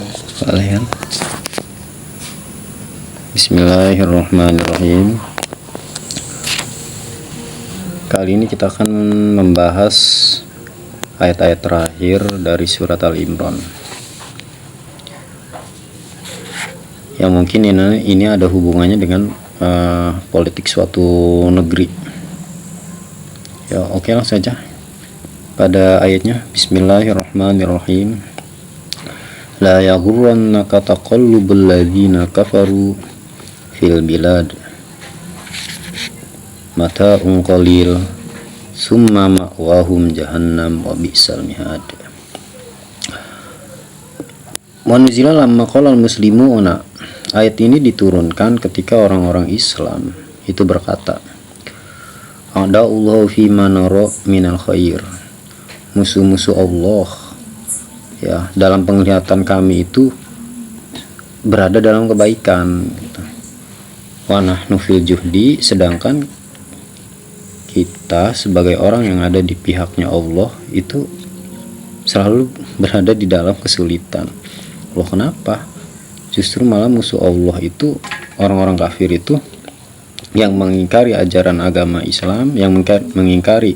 Boleh ya. Bismillahirrahmanirrahim. Kali ini kita akan membahas ayat-ayat terakhir dari surat Al-Imran, yang mungkin ini ada hubungannya dengan politik suatu negeri. Ya, oke, langsung saja pada ayatnya. Bismillahirrahmanirrahim. La yaghurrannaka taqallubul ladzina kafaru fil bilad mata'un qalil summa ma'wahum jahannam wa bi'sal mihad. Wa nuzila lamma qala al-muslimuna. Ayat ini diturunkan ketika orang-orang Islam itu berkata, A'da'ullahu fi ma nara minal khair. Musuh-musuh Allah ya dalam penglihatan kami itu berada dalam kebaikan gitu. Wa nahnu fil juhdi, sedangkan kita sebagai orang yang ada di pihaknya Allah itu selalu berada di dalam kesulitan. Loh, kenapa? Justru malah musuh Allah itu orang-orang kafir itu yang mengingkari ajaran agama Islam, yang mengingkari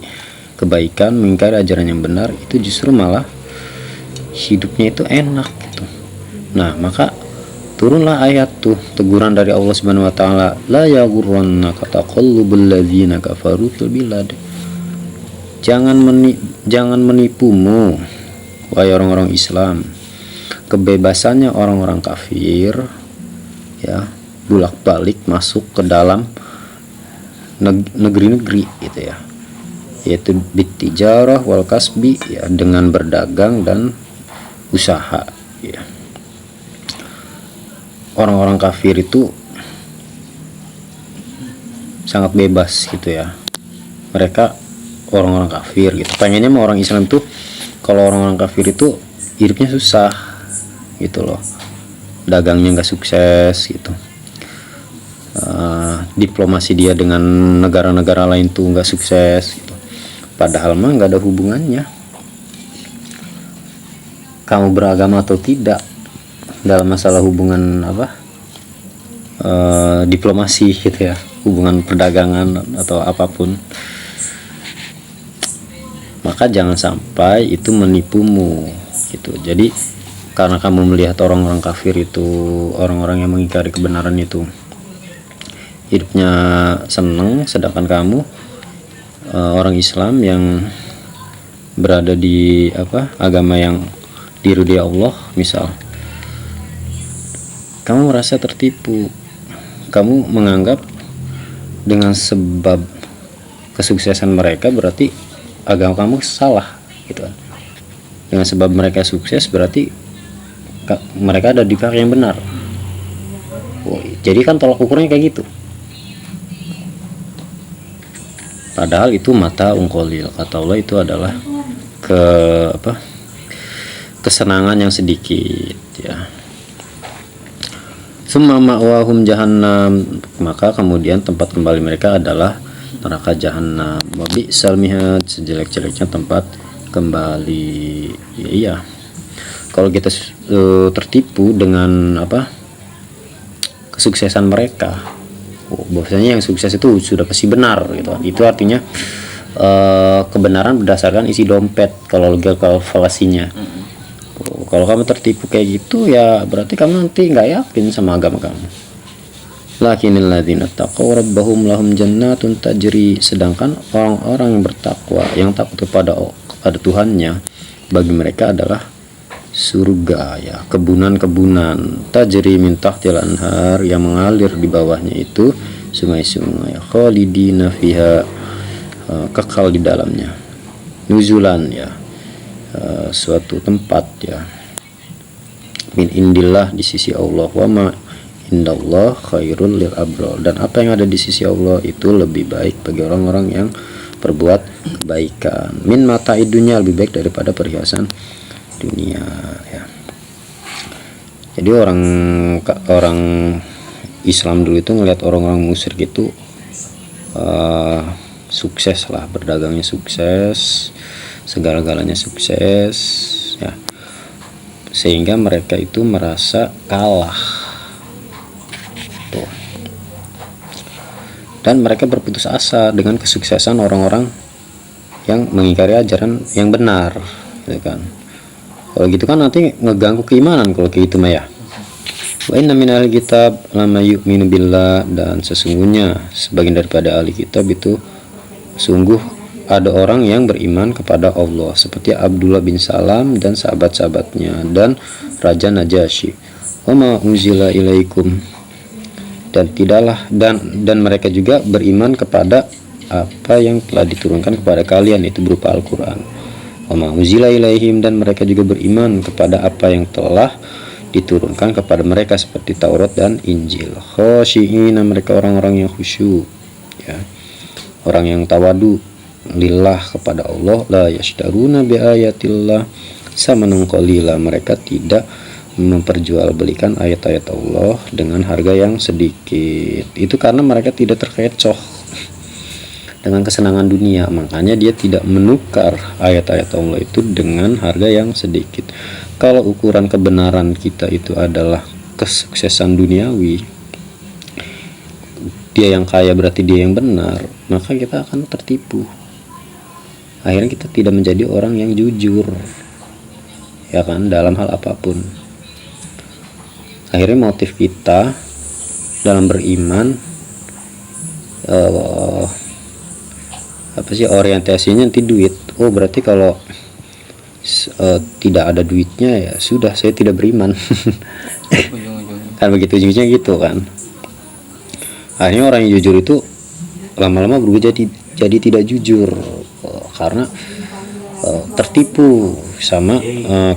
kebaikan, mengingkari ajaran yang benar, itu justru malah hidupnya itu enak gitu. Nah, maka turunlah ayat tuh, teguran dari Allah Subhanahu wa taala, la yaghurrannaka taqallubul ladzina kafaru fil bilad. Jangan menipumu wahai orang-orang Islam, kebebasannya orang-orang kafir ya, bolak-balik masuk ke dalam negeri-negeri gitu ya, yaitu bitijarah wal kasbi ya, dengan berdagang dan usaha ya. Orang-orang kafir itu sangat bebas gitu ya, mereka orang-orang kafir gitu pengennya sama orang Islam tuh, kalau orang-orang kafir itu hidupnya susah gitu loh, dagangnya nggak sukses gitu, diplomasi dia dengan negara-negara lain tuh nggak sukses gitu. Padahal mah nggak ada hubungannya kamu beragama atau tidak dalam masalah hubungan diplomasi gitu ya, hubungan perdagangan atau apapun. Maka jangan sampai itu menipumu gitu. Jadi karena kamu melihat orang-orang kafir itu, orang-orang yang mengingkari kebenaran itu hidupnya seneng, sedangkan kamu orang Islam yang berada di agama yang diridhoi Allah, misal kamu merasa tertipu, kamu menganggap dengan sebab kesuksesan mereka berarti agama kamu salah gitu. Dengan sebab mereka sukses berarti mereka ada di pihak yang benar. Jadi kan tolak ukurnya kayak gitu. Padahal itu mata ungkolil, kata Allah, itu adalah kesenangan yang sedikit ya. Summa ma'wahum jahannam, maka kemudian tempat kembali mereka adalah neraka jahanam. Wa bi'sal mihad, sejelek-jeleknya tempat kembali. Iya. Kalau kita tertipu dengan kesuksesan mereka, bahwasanya yang sukses itu sudah pasti benar gitu. Itu artinya kebenaran berdasarkan isi dompet kalau kalkulasinya. Kalau kamu tertipu kayak gitu ya berarti kamu nanti nggak yakin sama agama kamu. Lakinnal ladzina taqaw rabbahum lahum jannatun tajri, sedangkan orang-orang yang bertakwa, yang takut kepada Tuhannya, bagi mereka adalah surga ya, kebunan-kebunan, tajri min tahtil anhar, yang mengalir di bawahnya itu sungai-sungai, khalidina fiha, kekal di dalamnya, nuzulan ya, suatu tempat ya, min indillah, di sisi Allah, wa ma indallah khairul lil abrar, dan apa yang ada di sisi Allah itu lebih baik bagi orang-orang yang berbuat kebaikan, min mata idunya, lebih baik daripada perhiasan dunia ya. Jadi orang Islam dulu itu ngelihat orang-orang musyrik itu sukses lah, berdagangnya sukses, segala-galanya sukses ya, sehingga mereka itu merasa kalah tuh. Dan mereka berputus asa dengan kesuksesan orang-orang yang mengingkari ajaran yang benar, gitu kan. Kalau gitu kan nanti ngeganggu keimanan kalau kayak gitu mah ya. Wa inna min ahli kitab lama yu'minu billah, dan sesungguhnya sebagian daripada ahli kitab itu sungguh ada orang yang beriman kepada Allah, seperti Abdullah bin Salam dan sahabat-sahabatnya, dan Raja Najasyi. Wa ma unzila ilaikum, dan tidaklah dan mereka juga beriman kepada apa yang telah diturunkan kepada kalian, itu berupa Al-Quran. Wa ma unzila ilaihim, dan mereka juga beriman kepada apa yang telah diturunkan kepada mereka seperti Taurat dan Injil. Khashi'ina, mereka orang-orang yang khusyuk, ya, orang yang tawadu lillah kepada Allah. La yashtaruna bi ayatillah samanan qalila, mereka tidak memperjualbelikan ayat-ayat Allah dengan harga yang sedikit. Itu karena mereka tidak terkecoh dengan kesenangan dunia, makanya dia tidak menukar ayat-ayat Allah itu dengan harga yang sedikit. Kalau ukuran kebenaran kita itu adalah kesuksesan duniawi, dia yang kaya berarti dia yang benar, maka kita akan tertipu. Akhirnya kita tidak menjadi orang yang jujur, ya kan, dalam hal apapun. Akhirnya motif kita dalam beriman apa sih orientasinya nanti duit. Oh berarti kalau tidak ada duitnya ya sudah, saya tidak beriman. Kan begitu ujungnya gitu kan. Akhirnya orang yang jujur itu lama-lama berubah jadi tidak jujur, karena tertipu sama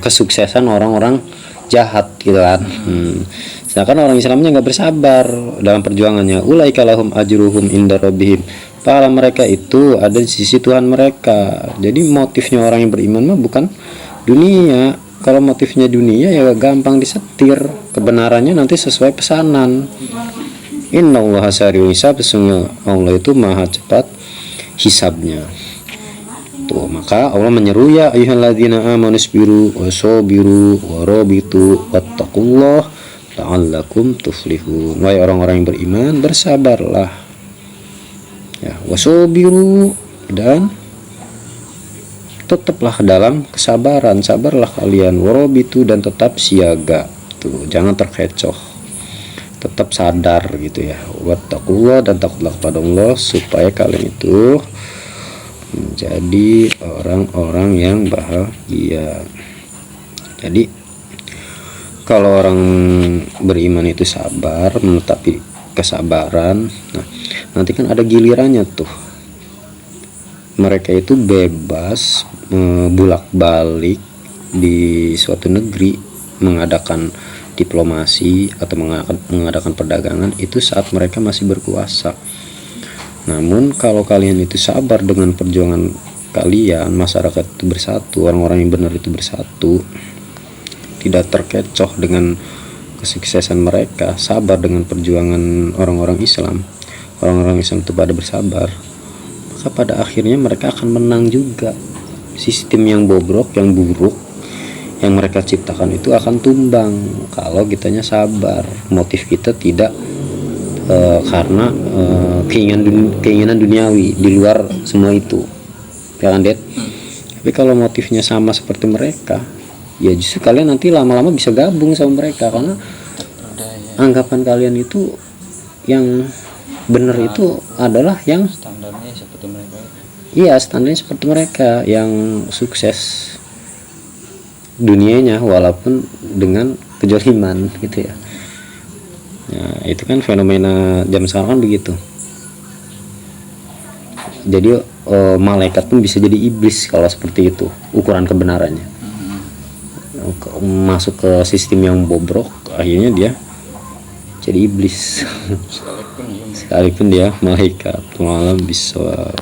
kesuksesan orang-orang jahat gitu kan. Sedangkan orang Islamnya nggak bersabar dalam perjuangannya. Ulaika lahum ajruhum inda rabbihim, pahala mereka itu ada di sisi Tuhan mereka. Jadi motifnya orang yang beriman mah bukan dunia. Kalau motifnya dunia ya gampang disetir, kebenarannya nanti sesuai pesanan. Innallaha sari'ul hisab, sesungguhnya Allah itu maha cepat hisabnya. Tuh, maka Allah menyeru, ya ayyuhalladzina amanu sabiru wasabiru warabitu wattaqullah la'allakum tuflihun. Wahai orang-orang yang beriman, bersabarlah. Ya, wasabiru, dan tetaplah dalam kesabaran, sabarlah kalian. Warabitu, dan tetap siaga. Tuh, jangan terkecoh. Tetap sadar gitu ya. Wattaqullah, dan takutlah kepada Allah supaya kalian itu menjadi orang-orang yang bahagia. Jadi kalau orang beriman itu sabar, menetapi kesabaran, nah nanti kan ada gilirannya tuh. Mereka itu bebas bolak-balik di suatu negeri, mengadakan diplomasi atau mengadakan perdagangan itu saat mereka masih berkuasa. Namun kalau kalian itu sabar dengan perjuangan kalian, masyarakat itu bersatu, orang-orang yang benar itu bersatu, tidak terkecoh dengan kesuksesan mereka, sabar dengan perjuangan orang-orang Islam itu pada bersabar, maka pada akhirnya mereka akan menang juga. Sistem yang bobrok, yang buruk yang mereka ciptakan itu akan tumbang kalau kitanya sabar. Motif kita tidak karena keinginan duniawi di luar semua itu, ya kan, Det? Tapi kalau motifnya sama seperti mereka, ya justru kalian nanti lama-lama bisa gabung sama mereka, karena anggapan kalian itu yang benar itu adalah yang standarnya seperti mereka. Iya, standarnya seperti mereka yang sukses dunianya walaupun dengan kejoliman gitu ya. Nah, itu kan fenomena zaman sekarang kan begitu. Jadi malaikat pun bisa jadi iblis kalau seperti itu ukuran kebenarannya. Masuk ke sistem yang bobrok, akhirnya dia jadi iblis. Sekalipun dia malaikat. Malah bisa